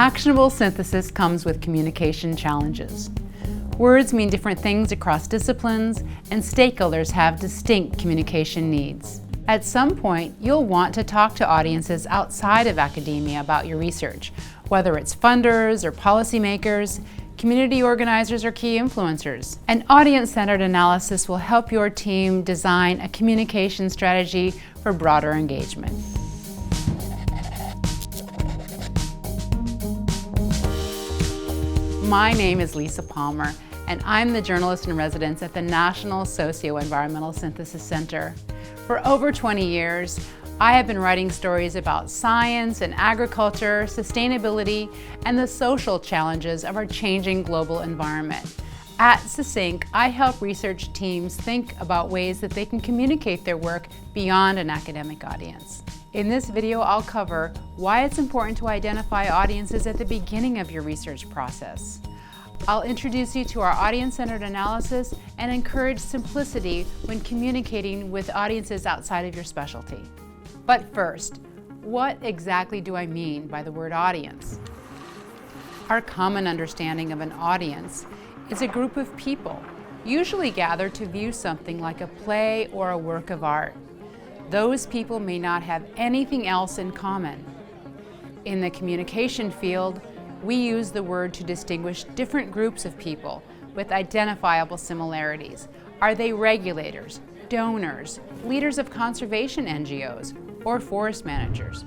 Actionable synthesis comes with communication challenges. Words mean different things across disciplines, and stakeholders have distinct communication needs. At some point, you'll want to talk to audiences outside of academia about your research, whether it's funders or policymakers, community organizers, or key influencers. An audience-centered analysis will help your team design a communication strategy for broader engagement. My name is Lisa Palmer, and I'm the journalist in residence at the National Socio-Environmental Synthesis Center. For over 20 years, I have been writing stories about science and agriculture, sustainability, and the social challenges of our changing global environment. At SESYNC, I help research teams think about ways that they can communicate their work beyond an academic audience. In this video, I'll cover why it's important to identify audiences at the beginning of your research process. I'll introduce you to our audience-centered analysis and encourage simplicity when communicating with audiences outside of your specialty. But first, what exactly do I mean by the word audience? Our common understanding of an audience is a group of people, usually gathered to view something like a play or a work of art. Those people may not have anything else in common. In the communication field, we use the word to distinguish different groups of people with identifiable similarities. Are they regulators, donors, leaders of conservation NGOs, or forest managers?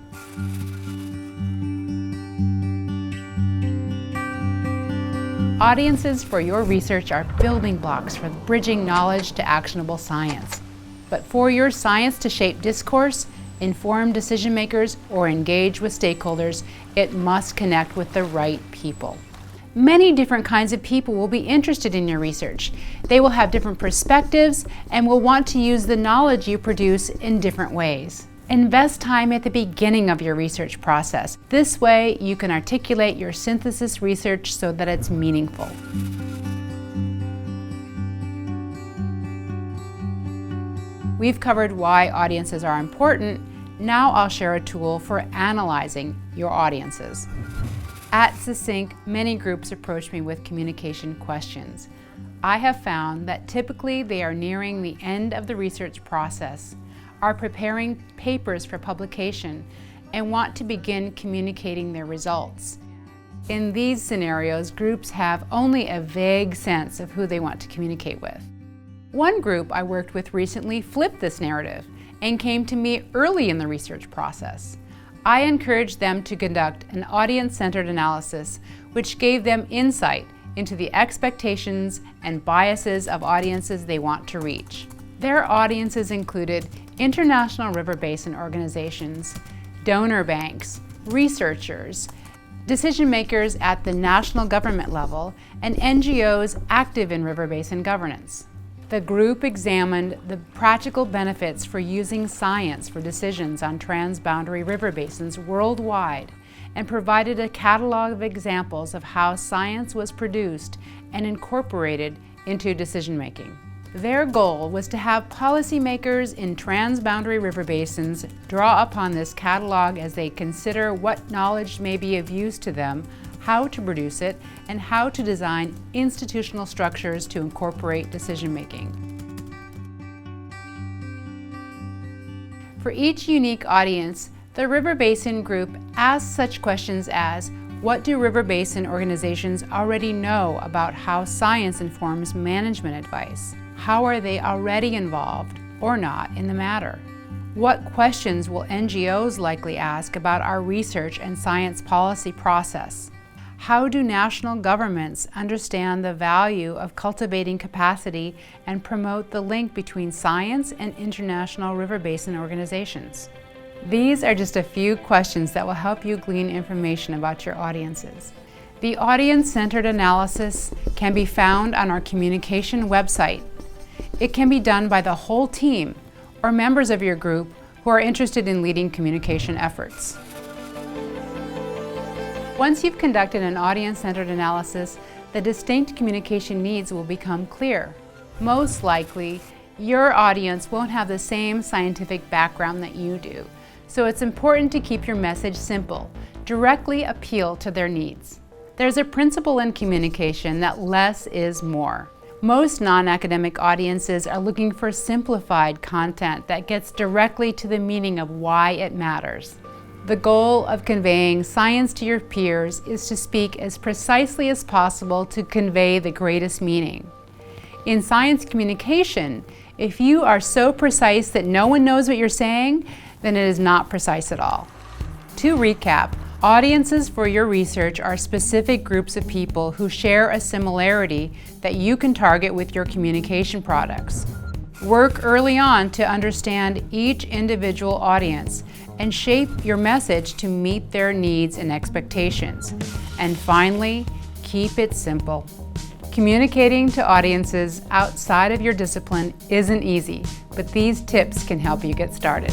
Audiences for your research are building blocks for bridging knowledge to actionable science. But for your science to shape discourse, inform decision makers, or engage with stakeholders, it must connect with the right people. Many different kinds of people will be interested in your research. They will have different perspectives and will want to use the knowledge you produce in different ways. Invest time at the beginning of your research process. This way, you can articulate your synthesis research so that it's meaningful. We've covered why audiences are important. Now I'll share a tool for analyzing your audiences. At SESYNC, many groups approach me with communication questions. I have found that typically they are nearing the end of the research process, are preparing papers for publication, and want to begin communicating their results. In these scenarios, groups have only a vague sense of who they want to communicate with. One group I worked with recently flipped this narrative and came to me early in the research process. I encouraged them to conduct an audience-centered analysis, which gave them insight into the expectations and biases of audiences they want to reach. Their audiences included international river basin organizations, donor banks, researchers, decision makers at the national government level, and NGOs active in river basin governance. The group examined the practical benefits for using science for decisions on transboundary river basins worldwide and provided a catalog of examples of how science was produced and incorporated into decision-making. Their goal was to have policymakers in transboundary river basins draw upon this catalog as they consider what knowledge may be of use to them, how to produce it, and how to design institutional structures to incorporate decision-making. For each unique audience, the River Basin Group asks such questions as, what do river basin organizations already know about how science informs management advice? How are they already involved, or not, in the matter? What questions will NGOs likely ask about our research and science policy process? How do national governments understand the value of cultivating capacity and promote the link between science and international river basin organizations? These are just a few questions that will help you glean information about your audiences. The audience-centered analysis can be found on our communication website. It can be done by the whole team or members of your group who are interested in leading communication efforts. Once you've conducted an audience-centered analysis, the distinct communication needs will become clear. Most likely, your audience won't have the same scientific background that you do, so it's important to keep your message simple, directly appeal to their needs. There's a principle in communication that less is more. Most non-academic audiences are looking for simplified content that gets directly to the meaning of why it matters. The goal of conveying science to your peers is to speak as precisely as possible to convey the greatest meaning. In science communication, if you are so precise that no one knows what you're saying, then it is not precise at all. To recap, audiences for your research are specific groups of people who share a similarity that you can target with your communication products. Work early on to understand each individual audience and shape your message to meet their needs and expectations. And finally, keep it simple. Communicating to audiences outside of your discipline isn't easy, but these tips can help you get started.